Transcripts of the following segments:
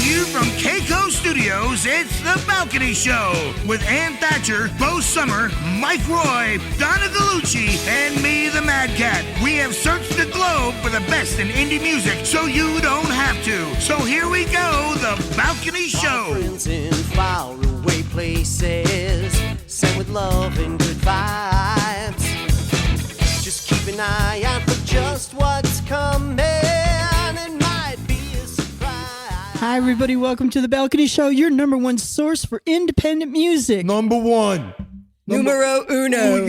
to you from Keiko Studios, it's The Balcony Show with Ann Thatcher, Bo Summer, Mike Roy, Donna Gallucci, and me, the Madcat. We have searched the globe for the best in indie music so you don't have to. So here we go, The Balcony Show. Friends in faraway places, sent with love and good vibes. Just keep an eye out for just what's coming. It might be a surprise. Hi, everybody. Welcome to The Balcony Show, your number one source for independent music. Number one. Numero uno.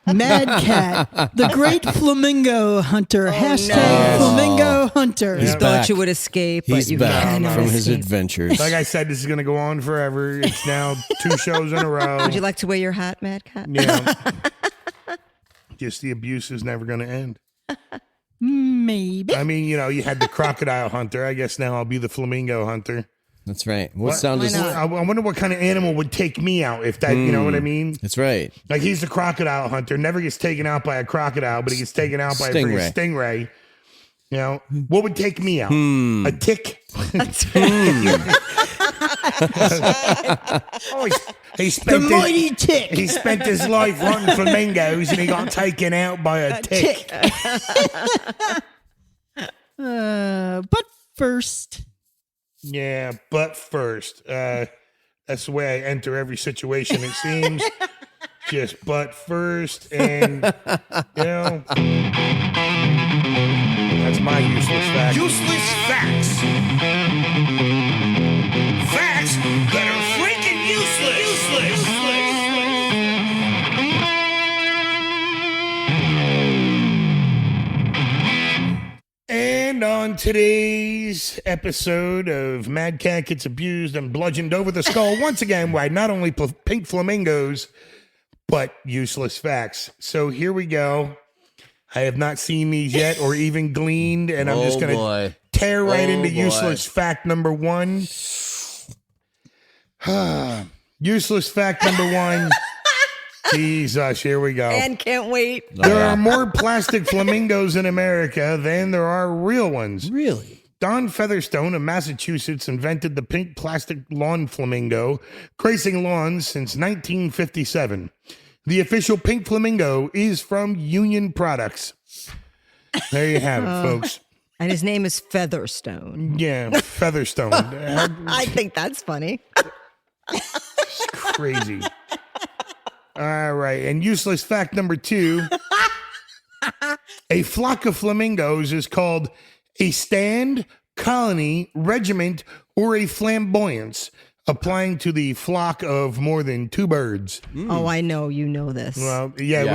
Madcat, the great flamingo hunter. Hashtag flamingo hunter. He's Thought you would escape, but He's you back cannot from his escape. adventures. Like I said, this is going to go on forever. It's now 2 shows in a row. Would you like to wear your hat, Madcat? Yeah. Just the abuse is never going to end. Maybe. I mean, you had the crocodile hunter. I guess now I'll be the flamingo hunter. That's right. What sound is not? I wonder what kind of animal would take me out if that, you know what I mean? That's right. Like he's the crocodile hunter, never gets taken out by a crocodile, but he gets taken out by a freaking stingray. You know, what would take me out? A tick? Oh, he spent The mighty tick. He spent his life hunting flamingos and he got taken out by a tick. But first, Yeah, but first, that's the way I enter every situation, it seems. Just but first, and, that's my useless fact. Useless facts. Facts that are freaking useless. And on today's episode of Madcat Gets Abused and Bludgeoned Over the Skull, once again, by not only pink flamingos, but useless facts. So here we go. I have not seen these yet or even gleaned, and I'm just going to tear right into useless fact number 1. Useless fact number 1. Jesus, here we go. And can't wait. There are more plastic flamingos in America than there are real ones. Really? Don Featherstone of Massachusetts invented the pink plastic lawn flamingo, gracing lawns since 1957. The official pink flamingo is from Union Products. There you have it, folks. And his name is Featherstone. Yeah, Featherstone. I think that's funny. It's crazy. All right, and useless fact number 2. A flock of flamingos is called a stand, colony, regiment, or a flamboyance, applying to the flock of more than 2 birds. Oh, I know. You know this. Well, you knew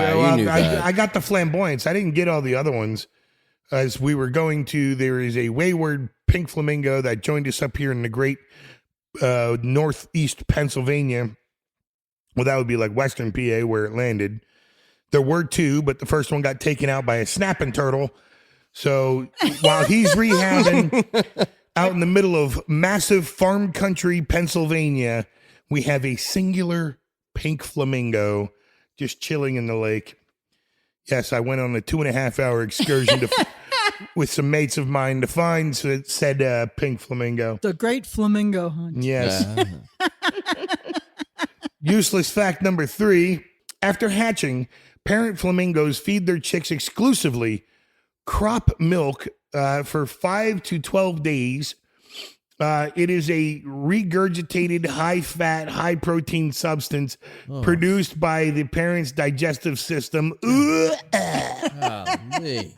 that. I got the flamboyance. I didn't get all the other ones. As we were going to, there is a wayward pink flamingo that joined us up here in the great northeast Pennsylvania. Well, that would be like Western PA where it landed. There were 2, but the first one got taken out by a snapping turtle. So while he's rehabbing out in the middle of massive farm country Pennsylvania, we have a singular pink flamingo just chilling in the lake. Yes, I went on a 2.5-hour excursion with some mates of mine to find said pink flamingo. the great flamingo hunt. Yes. Useless fact number 3. After hatching, parent flamingos feed their chicks exclusively crop milk for 5 to 12 days. It is a regurgitated, high-fat, high-protein substance produced by the parent's digestive system.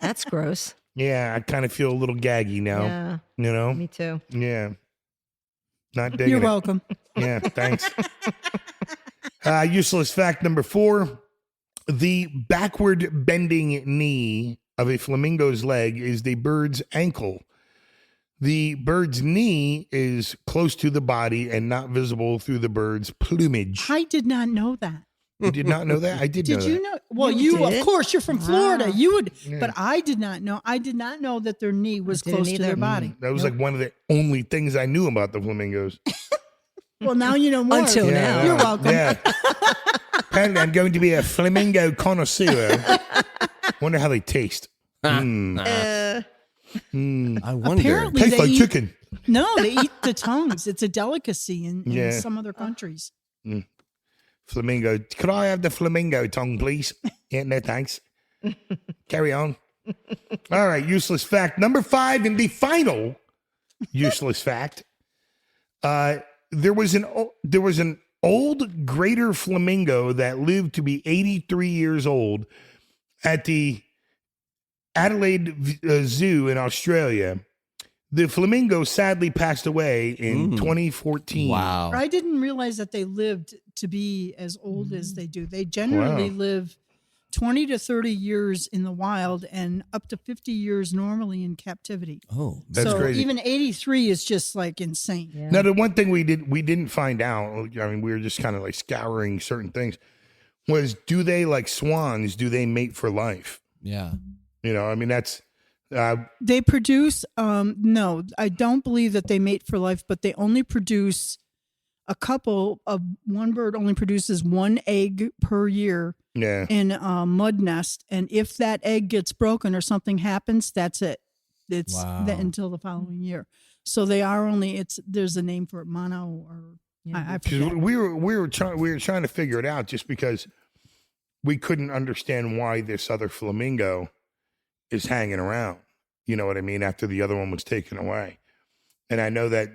That's gross. Yeah, I kind of feel a little gaggy now. Yeah. You know? Me too. Yeah. Not digging You're it. welcome. Yeah, thanks. Useless fact number 4. The backward bending knee of a flamingo's leg is the bird's ankle. The bird's knee is close to the body and not visible through the bird's plumage. I did not know that. You did not know that? I did know Did that. you know? Well, You you of did? course, you're from Florida. Wow. You would, Yeah. but I did not know. I did not know that their knee was didn't close to their either. body. That was like one of the only things I knew about the flamingos. Well, now you know more. Until now. You're welcome. Yeah. Apparently, I'm going to be a flamingo connoisseur. Wonder how they taste. I wonder. Apparently Tastes they like eat, chicken. No, they eat the tongues. It's a delicacy in Yeah. some other countries. Flamingo. Could I have the flamingo tongue, please? Yeah, no thanks. Carry on. All right, useless fact. Number 5 and the final useless fact. There was an old greater flamingo that lived to be 83 years old at the Adelaide Zoo in Australia. The flamingo sadly passed away in 2014. Wow. I didn't realize that they lived to be as old as they do. They generally live 20 to 30 years in the wild and up to 50 years normally in captivity. Oh, That's crazy. Even 83 is just like insane. Yeah. Now, the one thing we didn't find out, I mean, we were just kind of like scouring certain things, was do they, like swans, do they mate for life? yeah. You know, I mean, that's, They produce, no, I don't believe that they mate for life, but they only produce one bird only produces 1 egg per year yeah. in a mud nest. And if that egg gets broken or something happens, that's it. It's Wow. until the following year. So they are only, there's a name for it, mono or I 'Cause forget. we were trying to figure it out just because we couldn't understand why this other flamingo is hanging around. You know what I mean? After the other one was taken away. And I know that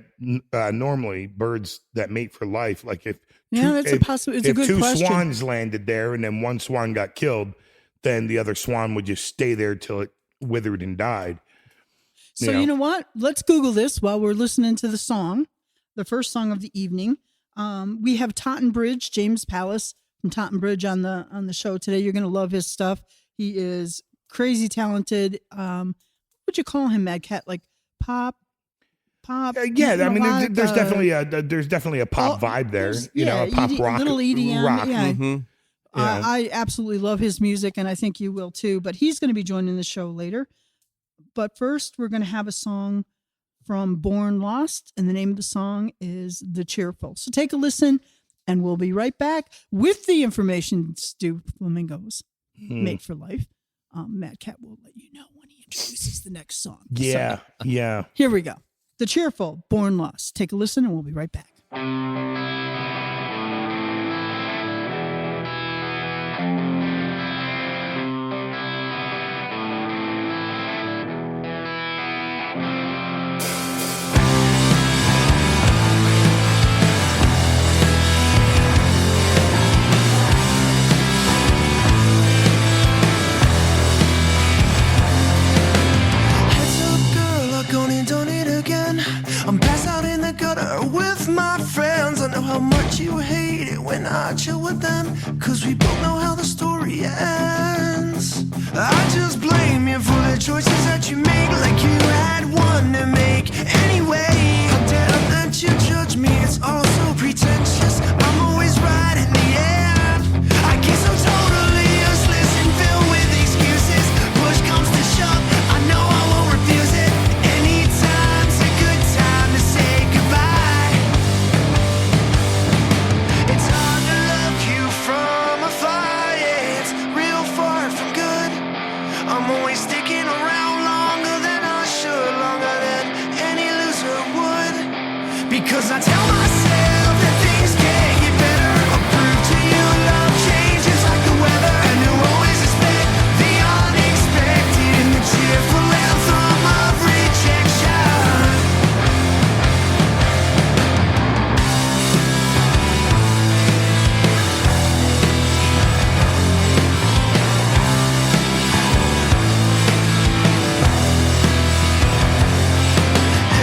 normally birds that mate for life, like if That's a possibility. It's a good two question. swans landed there and then one swan got killed, then the other swan would just stay there till it withered and died. So you know what? Let's Google this while we're listening to the song, the first song of the evening. We have Totten Bridge, James Pallas from Totten Bridge on the show today. You're going to love his stuff. He is crazy talented. What would you call him, Madcat? Like pop. Yeah, I mean, melodic, there's definitely a pop vibe there. You know, a pop rock, little EDM. rock. Yeah. Mm-hmm. Yeah. I absolutely love his music, and I think you will too. But he's going to be joining the show later. But first, we're going to have a song from Born Lost, and the name of the song is The Cheerful. So take a listen, and we'll be right back with the information. Do flamingos mate for life? Madcat will let you know when he introduces the next song. Yeah, So, yeah. here we go. The Cheerful, Born Lost. Take a listen, and we'll be right back. Heads up, girl, I've gone and done it again. I'm passed out in the gutter with my friends. I know how much you hate it when I chill with them, 'cause we both know how the story ends. I just blame you for the choices that you make, like you had one to make anyway. How dare that you judge me, it's all so pretentious. I'm always right in the end. I get so totally useless and filled with excuses. Push comes to shove, I know I won't refuse it. Anytime's a good time to say goodbye. It's hard to love you from afar, yeah, it's real far from good. I'm always sticking around longer than I should, longer than any loser would. Because I tell myself that things can't get better. I'll prove to you love changes like the weather. And you always expect the unexpected in the cheerful anthem of rejection.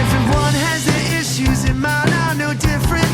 Everyone has their issues and mine are no different.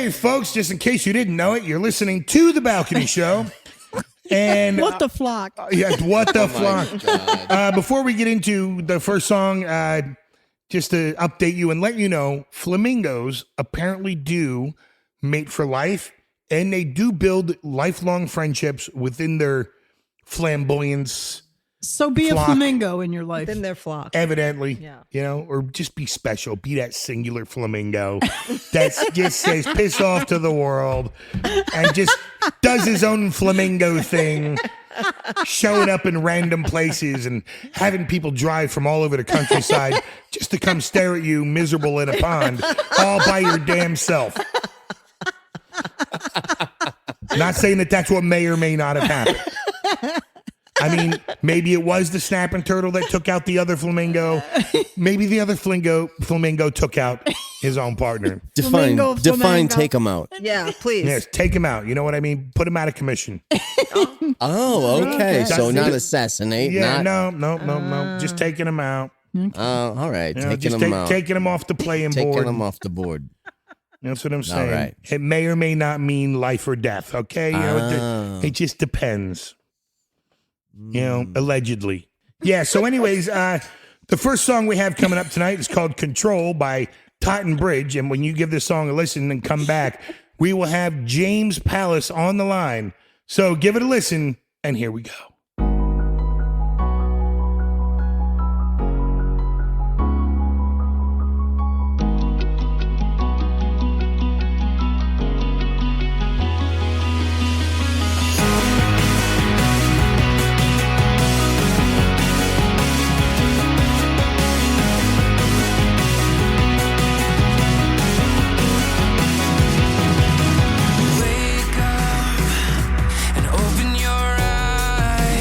Hey, folks, just in case you didn't know it, you're listening to The Balcony Show. And What the flock? yes, what the flock. Before we get into the first song, just to update you and let you know, flamingos apparently do mate for life, and they do build lifelong friendships within their flamboyance. So be flock. a flamingo in your life. Then their flock. Evidently, Yeah. you know, or just be special. Be that singular flamingo that just says piss off to the world and just does his own flamingo thing, showing up in random places and having people drive from all over the countryside just to come stare at you miserable in a pond all by your damn self. Not saying that that's what may or may not have happened. I mean, maybe it was the snapping turtle that took out the other flamingo. Maybe the other flamingo took out his own partner. Flamingo. Define take him out. Yeah, please. Yes, take him out. You know what I mean? Put him out of commission. Oh, okay. So That's not it. assassinate. Yeah, not, no. Just taking him out. all right. You know, Taking just him out. taking him off the playing Taking board. him off the board. That's what I'm saying. right. It may or may not mean life or death. Okay, you know, Ah. it just depends. You know, allegedly. Yeah. So, anyways, the first song we have coming up tonight is called "Control" by Totten Bridge, and when you give this song a listen and come back, we will have James Palace on the line. So, give it a listen, and here we go. Wake up and open your eyes.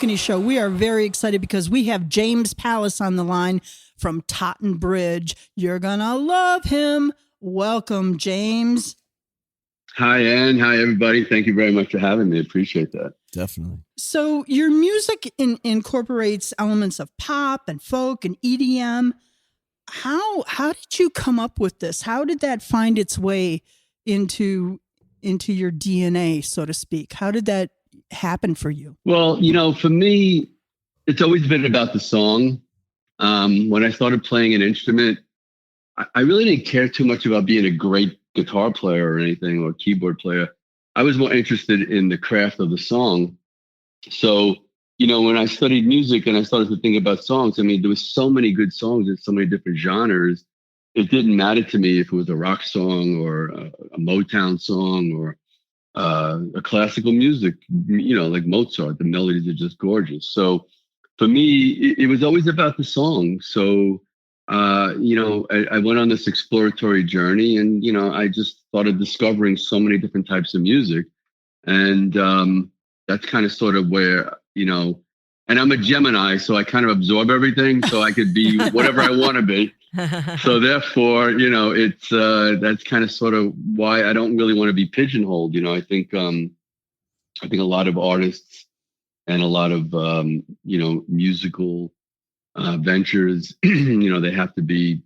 Balcony Show. We are very excited because we have James Palace on the line from Totten Bridge. You're gonna love him. Welcome, James. Hi, Ann. Hi, everybody. Thank you very much for having me. Appreciate that. Definitely. So your music incorporates elements of pop and folk and EDM. How did you come up with this? How did that find its way into your DNA, so to speak? How did that happen for you? Well, for me, it's always been about the song. When I started playing an instrument, I really didn't care too much about being a great guitar player or anything, or keyboard player. I was more interested in the craft of the song. So, when I studied music and I started to think about songs, I mean, there was so many good songs in so many different genres. It didn't matter to me if it was a rock song or a Motown song or a classical music, like Mozart. The melodies are just gorgeous. So for me, it was always about the song. So, I went on this exploratory journey and, I just started discovering so many different types of music. And that's kind of sort of where, and I'm a Gemini, so I kind of absorb everything so I could be whatever I want to be. So therefore, it's that's kind of sort of why I don't really want to be pigeonholed. I think a lot of artists and a lot of musical ventures, they have to be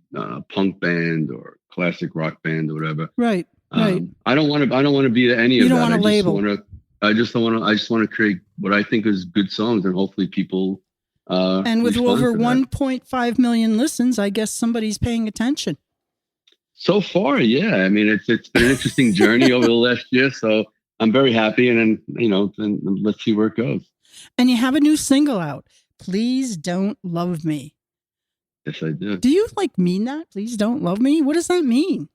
punk band or classic rock band or whatever. Right. Right. I don't want to be any of You don't that. want to label. I just want to create what I think is good songs, and hopefully people. And with respond over to that. 1.5 million listens, I guess somebody's paying attention. So far, yeah. I mean, it's been an interesting journey over the last year, so I'm very happy. And then let's see where it goes. And you have a new single out. Please Don't Love Me. Yes, I do. Do you mean that? Please don't love me. What does that mean?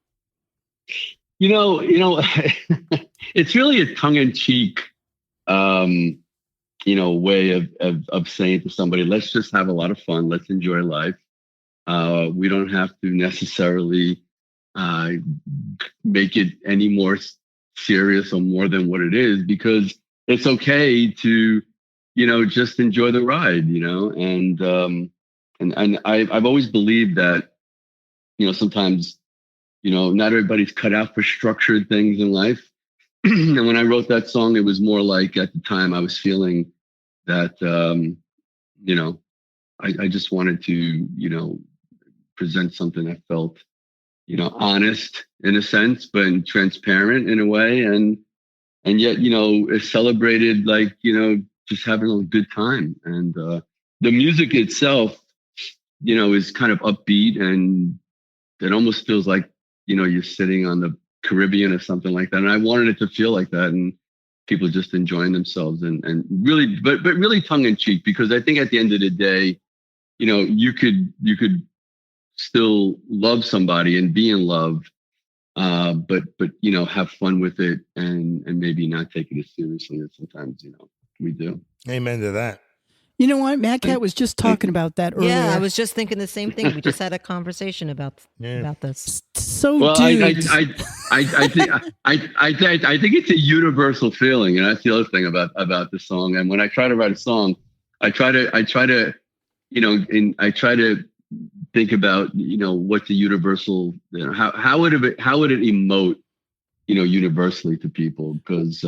It's really a tongue-in-cheek, way of saying to somebody, let's just have a lot of fun. Let's enjoy life. We don't have to necessarily make it any more serious or more than what it is, because it's okay to, just enjoy the ride, and I've always believed that, sometimes, not everybody's cut out for structured things in life. And when I wrote that song, it was more like, at the time I was feeling that, I just wanted to, present something that felt, honest in a sense, but transparent in a way. And yet, it celebrated just having a good time. And the music itself, is kind of upbeat, and it almost feels like, you're sitting on the Caribbean or something like that. And I wanted it to feel like that, and people just enjoying themselves and really, but really tongue in cheek, because I think at the end of the day, you could still love somebody and be in love, but have fun with it and maybe not take it as seriously as sometimes, we do. Amen to that. You know what? Madcat was just talking about that earlier. Yeah, I was just thinking the same thing. We just had a conversation about this. So, Well, dudes. I think it's a universal feeling, and that's the other thing about the song. And when I try to write a song, I try to think about, what's the universal, how would it emote, universally to people, because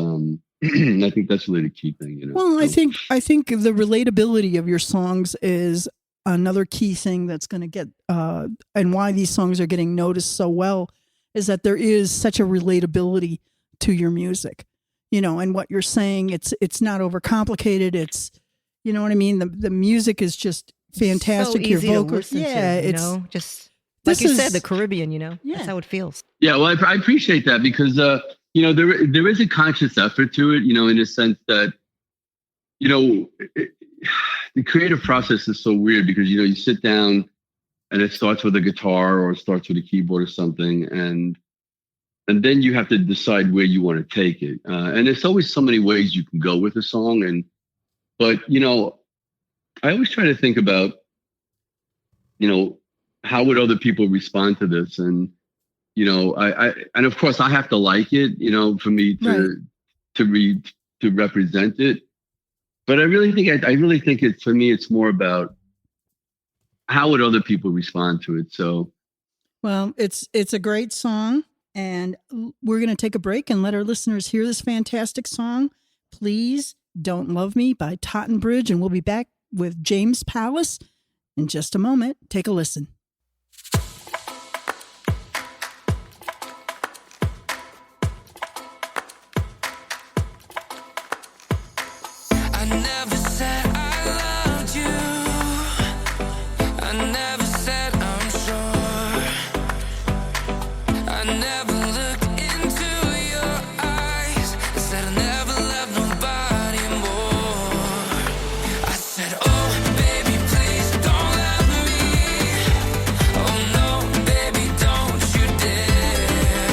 I think that's really the key thing, Well, I think the relatability of your songs is another key thing that's going to get, and why these songs are getting noticed so well, is that there is such a relatability to your music, and what you're saying. It's not overcomplicated. It's, you know what I mean? The music is just fantastic. So Your easy to vocals, listen yeah, to, it's just this like you is- said, the Caribbean. Yeah. That's how it feels. Yeah, well, I appreciate that, because there is a conscious effort to it, in the sense that, the creative process is so weird, because you sit down and it starts with a guitar or it starts with a keyboard or something, and then you have to decide where you want to take it. And there's always so many ways you can go with a song, but I always try to think about, how would other people respond to this, and and of course I have to like it, for me to represent it. But I really think it, for me, it's more about how would other people respond to it. So, Well, it's a great song, and we're going to take a break and let our listeners hear this fantastic song. Please Don't Love Me by Totten Bridge, and we'll be back with James Palace in just a moment. Take a listen. I never said I loved you. I never said I'm sure. I never looked into your eyes and said I never loved nobody more. I said, oh, baby, please don't love me. Oh, no, baby, don't you dare.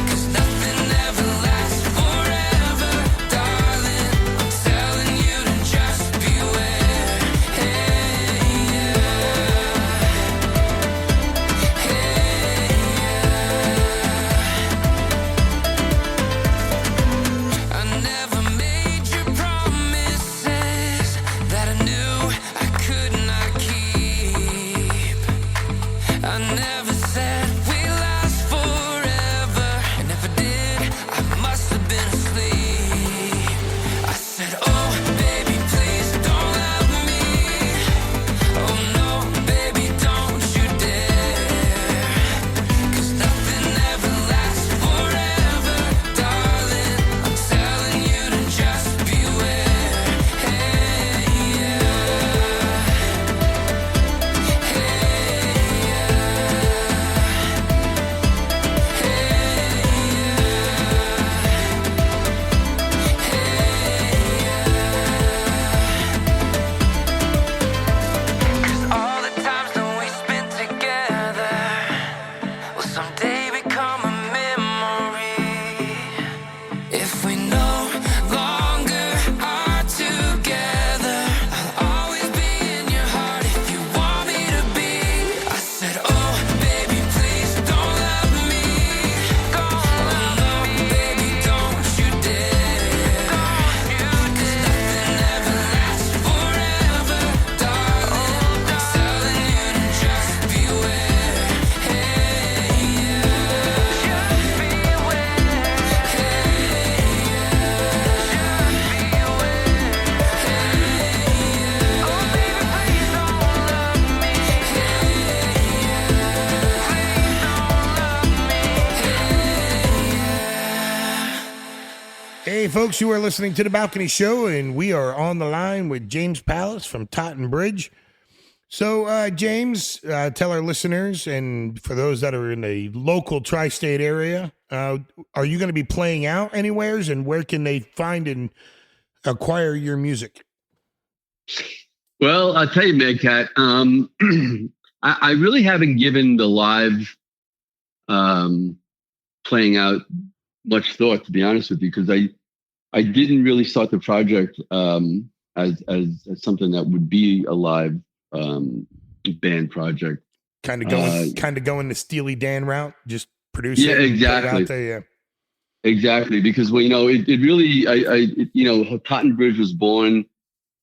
'Cause nothing ever lasts forever, darling. I'm telling you to just beware. Hey, yeah. I never made you promises that I knew I could not keep. I never said we last forever, and if I did, I must have been asleep. I said, oh, baby, please don't love me. Oh, no, baby, don't you dare. 'Cause nothing ever lasts forever, darling. I'm telling you to just beware. Hey, yeah. All the times that we spent together will someday become a memory. If we no longer are together, I'll always be in your heart if you want me to be. I said, oh, baby, please don't love me. Oh, no, baby, don't you dare. 'Cause nothing ever lasts forever, darling. I'm telling you to just beware. Hey, yeah. Just beware. Hey, folks, you are listening to The Balcony Show, and we are on the line with James Palace from Totten Bridge. So, James, tell our listeners, and for those that are in the local tri-state area, are you going to be playing out anywheres, and where can they find and acquire your music? well, I'll tell you, Madcat, I really haven't given the live playing out much thought, to be honest with you, because I didn't really start the project as something that would be a live band project. Kind of going the Steely Dan route, just produce Yeah, it and put it exactly. out there, yeah. Exactly, because well, it really, Totten Bridge was born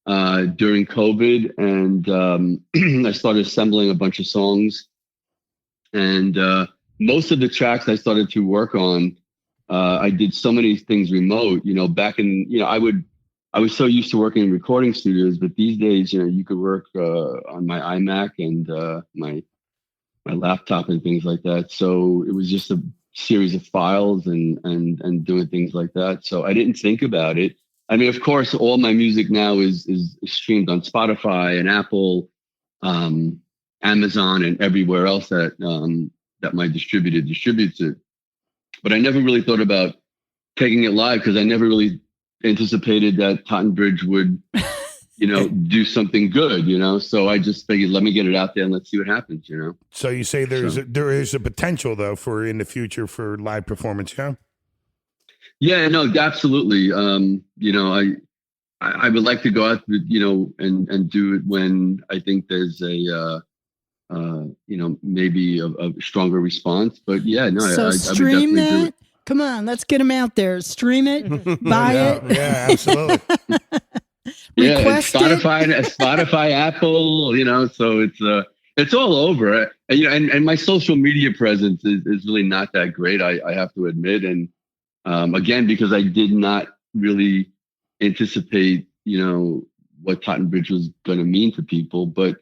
during COVID, and I started assembling a bunch of songs, and most of the tracks I started to work on, I did so many things remote. Back in, I was so used to working in recording studios, but these days, you could work on my iMac and my laptop and things like that. So it was just a series of files and doing things like that. So I didn't think about it. I mean, of course, all my music now is streamed on Spotify and Apple, Amazon, and everywhere else that my distributor distributes it. But I never really thought about taking it live because I never really anticipated that Totten Bridge would, do something good, So I just figured, let me get it out there and let's see what happens, So you say there is a potential, though, for in the future for live performance, yeah? Yeah, no, absolutely. I would like to go out, and do it when I think there's maybe a stronger response. But yeah, no, So I would stream definitely do that. it. Come on, let's get them out there. Stream it, buy it. Yeah, absolutely. Yeah, request and it. Spotify, Apple, so it's all over. And my social media presence is really not that great. I have to admit. And again, because I did not really anticipate, what Totten Bridge was going to mean to people. But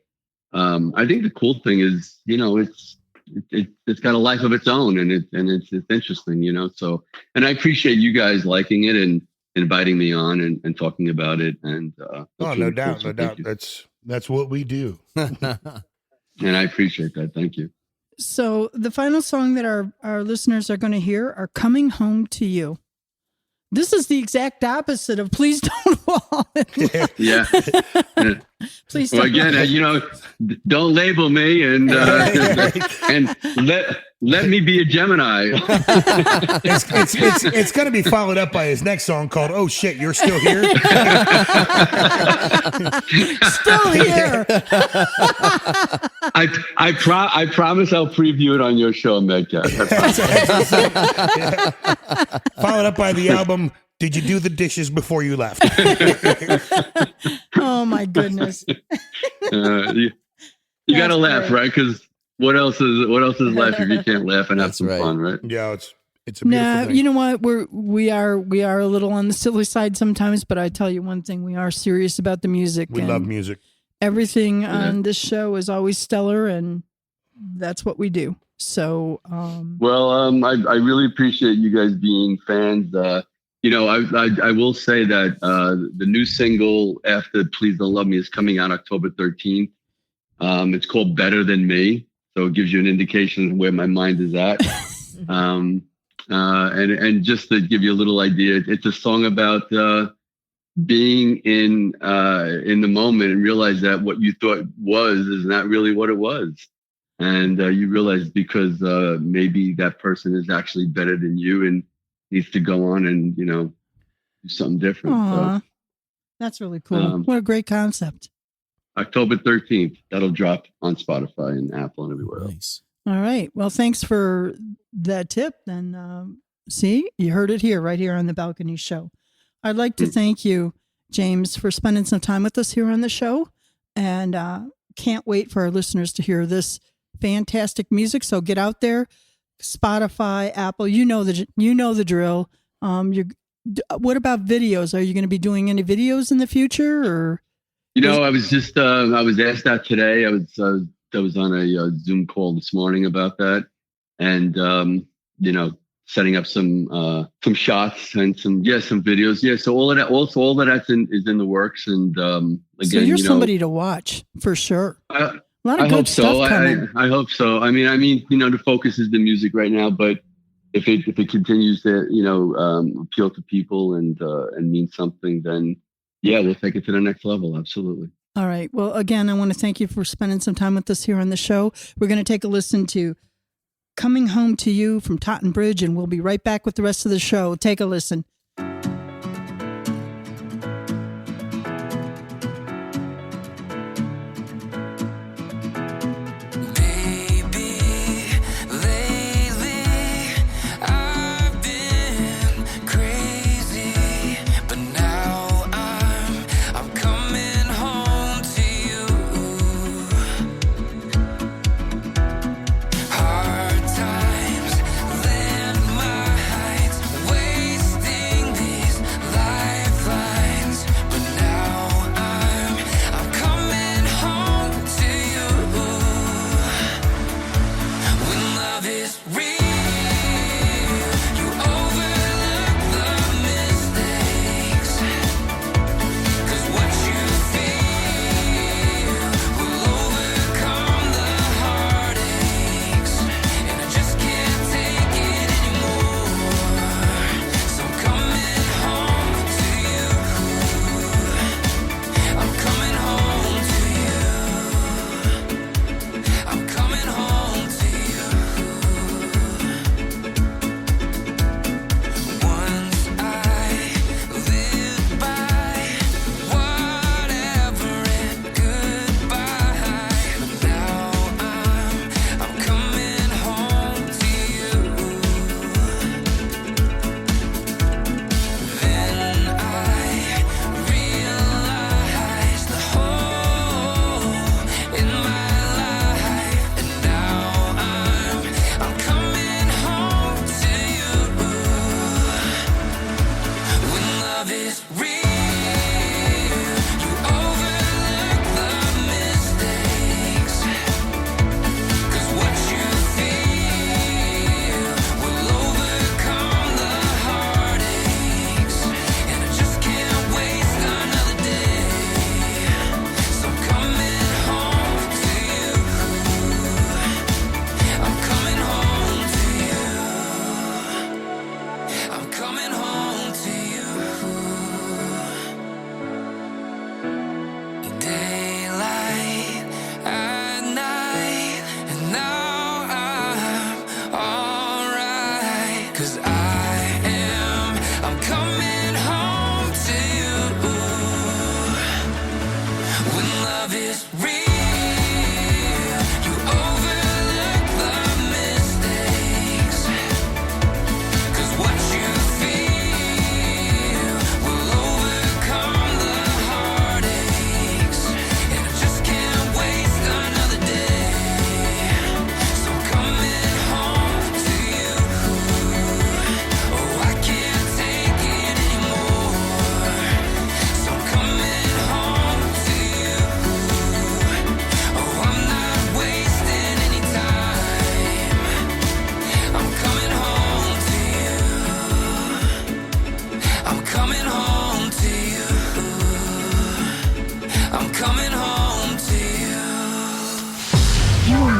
I think the cool thing is, it's got a life of its own, and it's interesting, So, and I appreciate you guys liking it and inviting me on and talking about it. And Oh, that's no really doubt, cool. no So thank doubt. you. That's what we do. And I appreciate that. Thank you. So the final song that our listeners are going to hear are Coming Home to You. This is the exact opposite of Please Don't Fall in Love. Yeah. Please Well, don't. again, don't label me and let me be a Gemini. It's going to be followed up by his next song called "Oh Shit, You're Still Here." Still here. I promise I'll preview it on your show, Madcat. Followed up by the album "Did You Do the Dishes Before You Left?" Oh my goodness. You got to laugh, right? Because what else is life if you can't laugh and have That's some right. fun, right? Yeah, it's a beautiful Nah, thing. you know what? We are a little on the silly side sometimes, but I tell you one thing: we are serious about the music. We and love music. Everything on this show is always stellar, and that's what we do. So, Well, I really appreciate you guys being fans. I will say that the new single after Please Don't Love Me is coming out October 13th. It's called Better Than Me. So it gives you an indication of where my mind is at. And just to give you a little idea, it's a song about being in the moment and realize that what you thought was is not really what it was. And you realize because maybe that person is actually better than you and needs to go on and, do something different. aw, So that's really cool. What a great concept. October 13th, that'll drop on Spotify and Apple and everywhere else. Nice. All right. Well, thanks for that tip. And see, you heard it here, right here on the Balcony Show. I'd like to thank you, James, for spending some time with us here on the show. And can't wait for our listeners to hear this fantastic music. So get out there, Spotify, Apple. You know the drill. What about videos? Are you going to be doing any videos in the future, or? I was just I was asked that today. I was on a Zoom call this morning about that, and setting up some shots and some videos. Yeah, so all of that is in the works. And again, So you're somebody to watch for sure. A lot of I good hope so. stuff coming. I hope so. I mean, the focus is the music right now, but if it continues to appeal to people and mean something, then yeah, we'll take it to the next level. Absolutely. All right. Well, again, I want to thank you for spending some time with us here on the show. We're going to take a listen to Coming Home to You from Totten Bridge, and we'll be right back with the rest of the show. Take a listen. Hard times, land my heights, wasting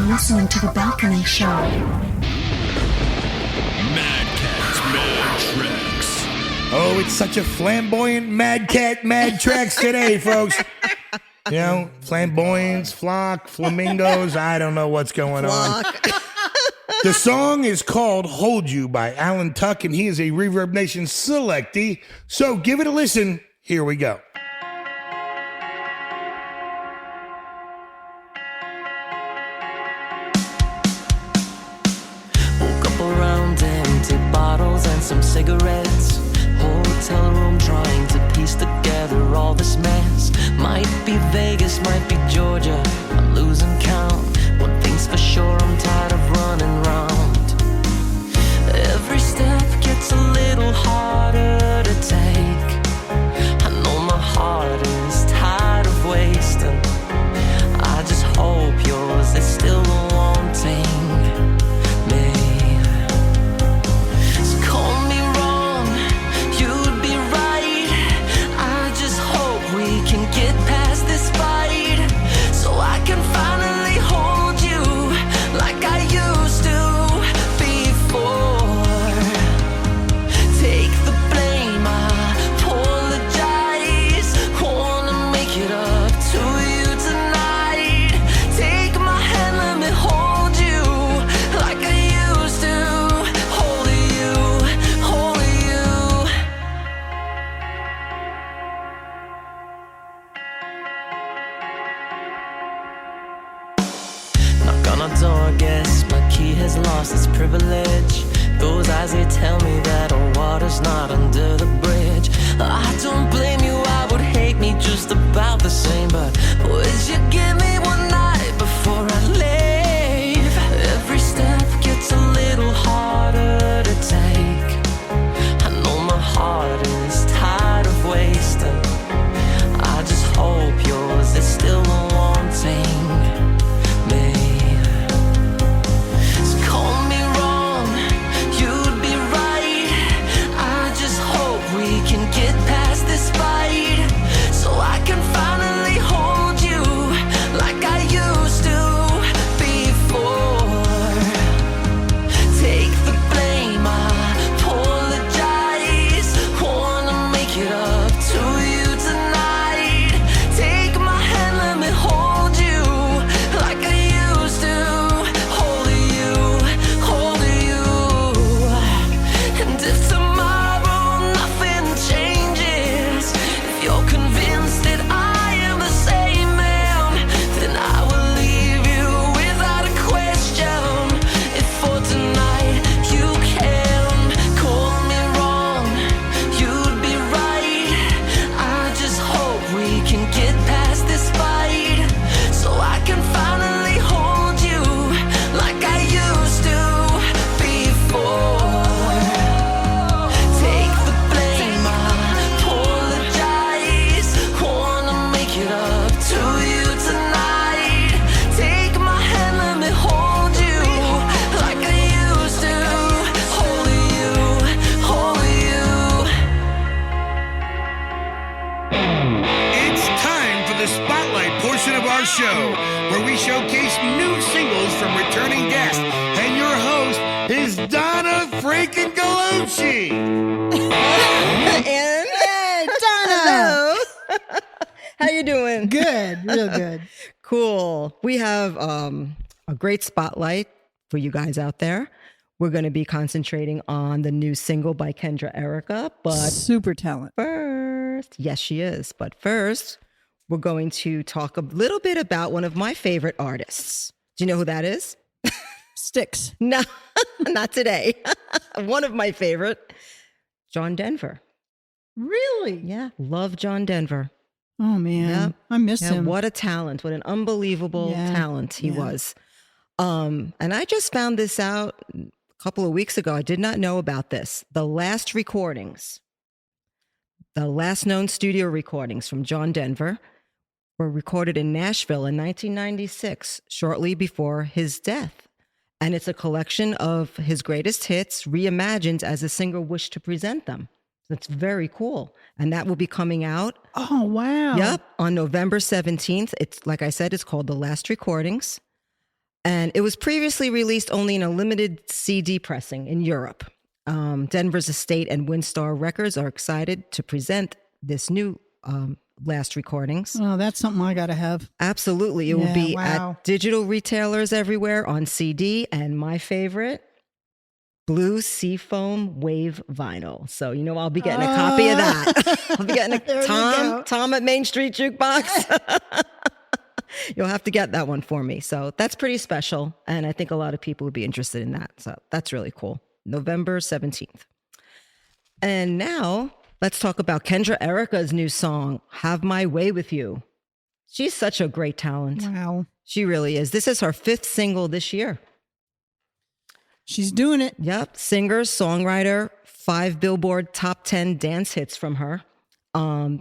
listening to The Balcony Show. Madcat's Mad Tracks. Oh, it's such a flamboyant Madcat Mad Tracks today, folks. You know, flamboyance, flock, flamingos. I don't know what's going on. The song is called Hold You by Alan Tuck, and he is a Reverb Nation selectee. So give it a listen. Here we go. Woke up around empty bottles and some cigarettes. Hotel room trying to piece together all this mess. Might be Vegas, might be Georgia, I'm losing count. One thing's for sure, I'm tired of running round. Every step gets a little harder to take. I know my heart is tired of wasting. I just hope yours is still wanting me. So call me wrong, you'd be right. I just hope we can get past this fight, so I can finally hold you like I used to before. Take the blame, I apologize. Wanna make it up to you tonight. Take my hand, let me hold you like I used to hold you, hold you. Knock on a door, guess my key has lost its privilege. Those eyes, they tell me that our water's not under the bridge. I don't blame you, I would hate me just about the same. But would you give me one night before I leave? Every step gets a little harder to take. I know my heart is tired of wasting. I just hope yours is still wanting me. So call me wrong, you'd be right. I just hope we can get past this fight, so I can finally hold you like I used to before. Take the blame, I apologize. Wanna make it up to you tonight. Take my hand, let me hold you like I used to hold you, hold you. And if tomorrow nothing changes, if you're convinced that I am the same man, then I will leave you without a question. If for tonight you can call me wrong, you'd be right. I just hope we can get past this fight, so I can finally hold you like I used to before. Take the blame, I apologize. Wanna make it up to you tonight. Take my hand, let me hold you like I used to hold you, hold you. It's time for the spotlight portion of our show, where we showcase new singles from returning guests. And your host is Donna freaking Gallucci. And Hey, Donna. hello. How you doing? Good, real good. Cool. We have a great spotlight for you guys out there. We're going to be concentrating on the new single by Kendra Erika, but Super talent. first, yes, she is. But first, we're going to talk a little bit about one of my favorite artists. Do you know who that is? Sticks. No, not today. One of my favorite, John Denver. Really? Yeah, love John Denver. Oh man, Yep. I miss Yeah, him. what a talent. What an unbelievable Yeah, talent he yeah. was. And I just found this out a couple of weeks ago. I did not know about this. The last recordings, the last known studio recordings from John Denver were recorded in Nashville in 1996, shortly before his death. And it's a collection of his greatest hits reimagined as the singer wished to present them. That's very cool. And that will be coming out. Oh wow. Yep. On November 17th. It's like I said, it's called The Last Recordings. And it was previously released only in a limited CD pressing in Europe. Denver's Estate and Windstar Records are excited to present this new last recordings. Oh, that's something I got to have. Absolutely. It will Yeah, be wow. at digital retailers everywhere on CD, and my favorite, Blue Seafoam Wave Vinyl. So, I'll be getting a copy of that. I'll be getting There you go. Tom at Main Street Jukebox. You'll have to get that one for me. So that's pretty special. And I think a lot of people would be interested in that. So that's really cool. November 17th. And now let's talk about Kendra Erika's new song, Have My Way With You. She's such a great talent. Wow. She really is. This is her 5th single this year. She's doing it. Yep. Singer, songwriter, 5 Billboard top 10 dance hits from her.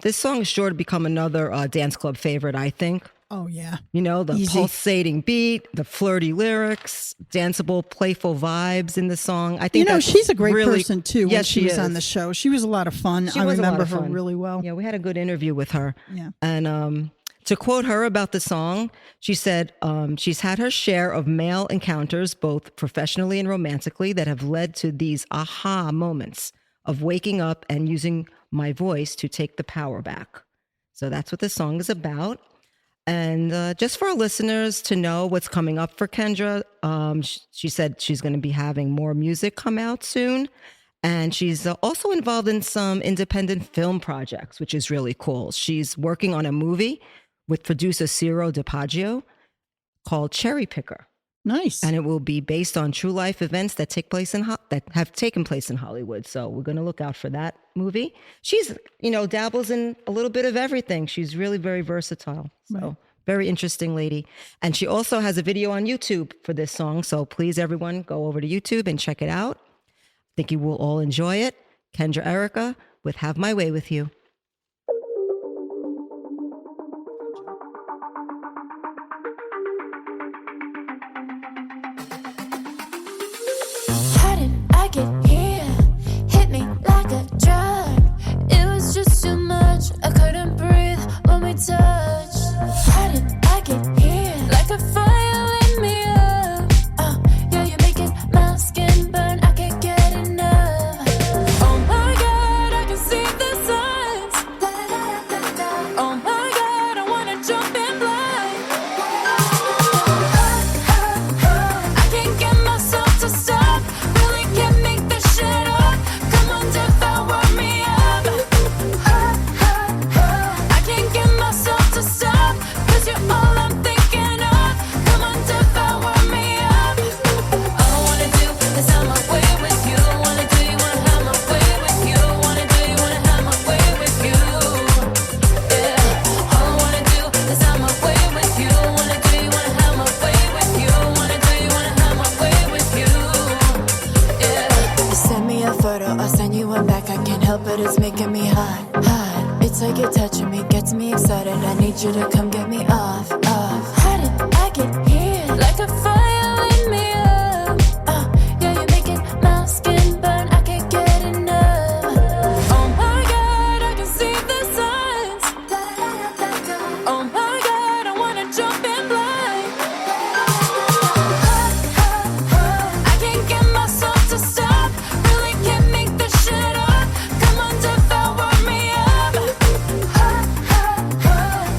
This song is sure to become another dance club favorite, I think. Oh, yeah. The Easy. pulsating beat, the flirty lyrics, danceable, playful vibes in the song. I think that's she's a great really, person, too, when Yes, she was is. on the show. She was a lot of fun. She I was a lot remember of her fun. really well. Yeah, we had a good interview with her. Yeah. And to quote her about the song, she said she's had her share of male encounters, both professionally and romantically, that have led to these aha moments of waking up and using my voice to take the power back. So that's what the song is about. And just for our listeners to know what's coming up for Kendra, she said she's going to be having more music come out soon. And she's also involved in some independent film projects, which is really cool. She's working on a movie with producer Ciro DiPaggio called Cherry Picker. Nice. And it will be based on true life events that that have taken place in Hollywood. So we're going to look out for that movie. She's, dabbles in a little bit of everything. She's really very versatile. So Right. very interesting lady. And she also has a video on YouTube for this song. So please, everyone, go over to YouTube and check it out. I think you will all enjoy it. Kendra Erika with Have My Way With You. How did I get here? Hit me like a drug. It was just too much. I couldn't breathe when we touched. How did I get here? Like a fire lit me up. Yeah, you're making my skin burn. I can't get enough. Oh my God, I can see the signs. Oh my God, I wanna jump in blind. I can't get myself to stop. Really can't make this shit up. Come on, devour me up. I can't get myself to stop. 'Cause you're all I'm thinking of. Come on, devour me up. All I wanna do is have my way with you. Wanna do you wanna have my way with you. Wanna do you wanna have my way with you. Yeah. All I wanna do is have my way with you. Wanna do you wanna have my way with you. Wanna do you wanna have my way with you. Yeah. You send me a photo, I'll send you one back. I can't help it, it's making me hot, hot. It's like you're touching me, gets me excited. I need you to come get me off, off. How did I get here? Like a fire lit me up. Yeah, you're making my skin burn. I can't get enough. Oh my God, I can see the signs. Oh my God, I wanna jump in blind. I can't get myself to stop. Really can't make this shit up. Come on, devour me up.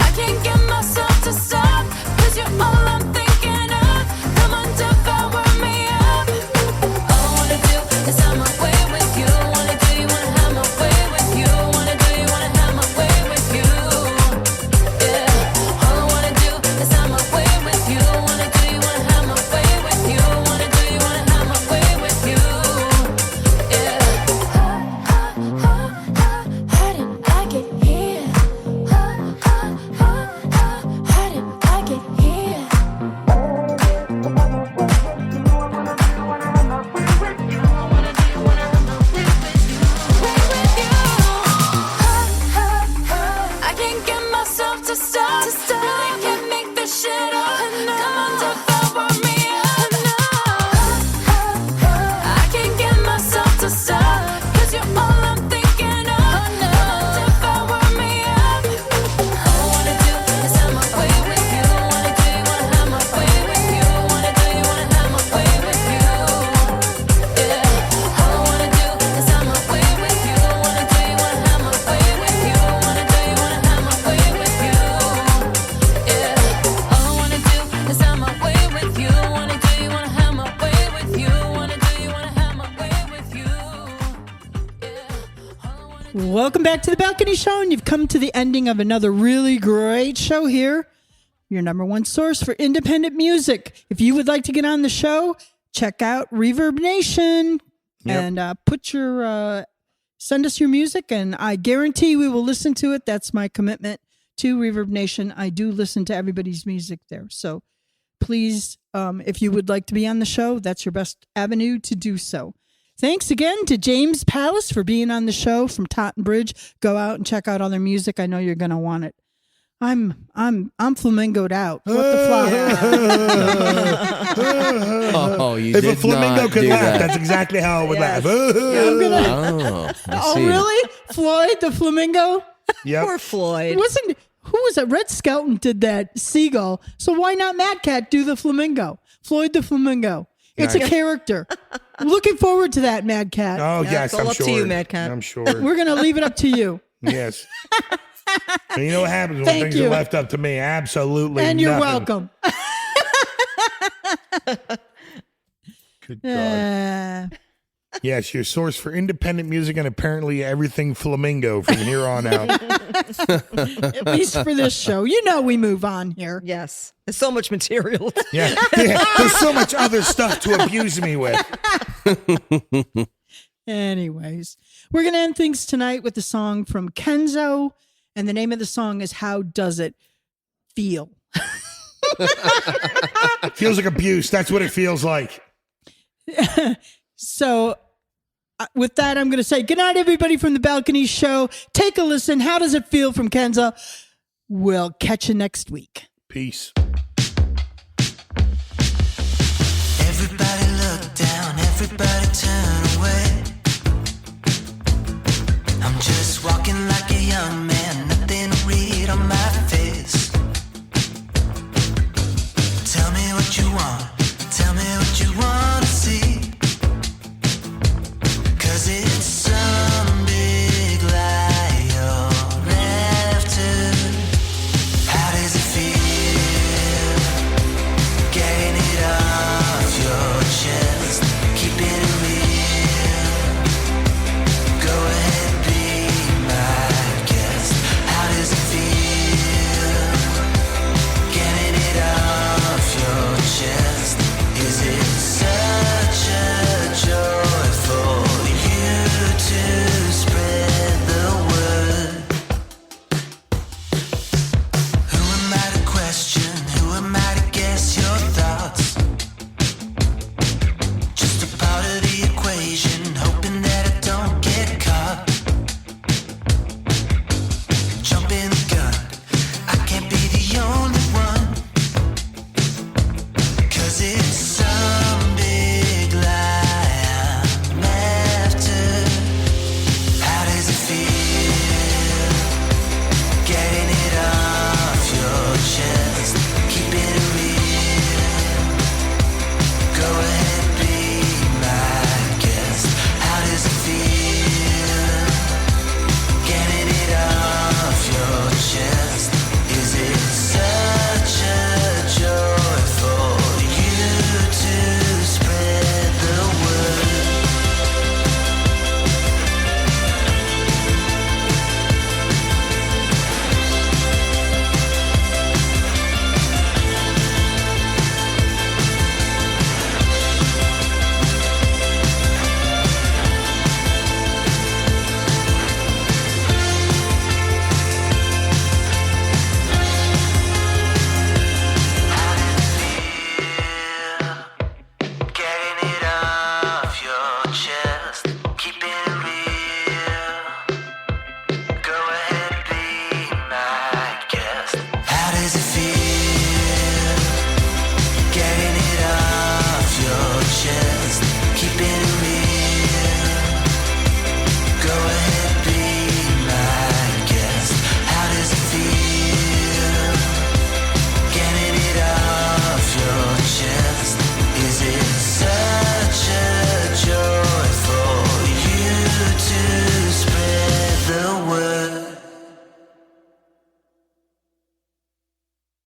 I can't get myself to stop. Welcome back to the Balcony Show, and you've come to the ending of another really great show here. Your number one source for independent music. If you would like to get on the show, check out Reverb Nation and send us your music, and I guarantee we will listen to it. That's my commitment to Reverb Nation. I do listen to everybody's music there. So please, if you would like to be on the show, that's your best avenue to do so. Thanks again to James Palace for being on the show from Totten Bridge. Go out and check out all their music. I know you're going to want it. I'm flamingoed out. What the fuck? Oh, you If did a flamingo not could do laugh, that. that's exactly how I would laugh. I'm gonna, I oh, see. really? Floyd the flamingo? Yep. Poor Floyd. Who was it? Red Skelton did that seagull. So why not Madcat do the flamingo? Floyd the flamingo. It's a character. Looking forward to that, Madcat. Oh, Yeah, yes, it's all I'm up sure. to you, Madcat. I'm sure. We're going to leave it up to you. Yes. And you know what happens when Thank things you. are left up to me? Absolutely And you're nothing. welcome. Good God. Yes, your source for independent music and apparently everything flamingo from here on out. At least for this show. You know we move on here. Yes. There's so much material. Yeah. There's so much other stuff to abuse me with. Anyways, we're going to end things tonight with a song from Kenzo. And the name of the song is How Does It Feel? Feels like abuse. That's what it feels like. So with that, I'm going to say good night, everybody from the Balcony Show. Take a listen. How does it feel from Kenzo? We'll catch you next week. Peace.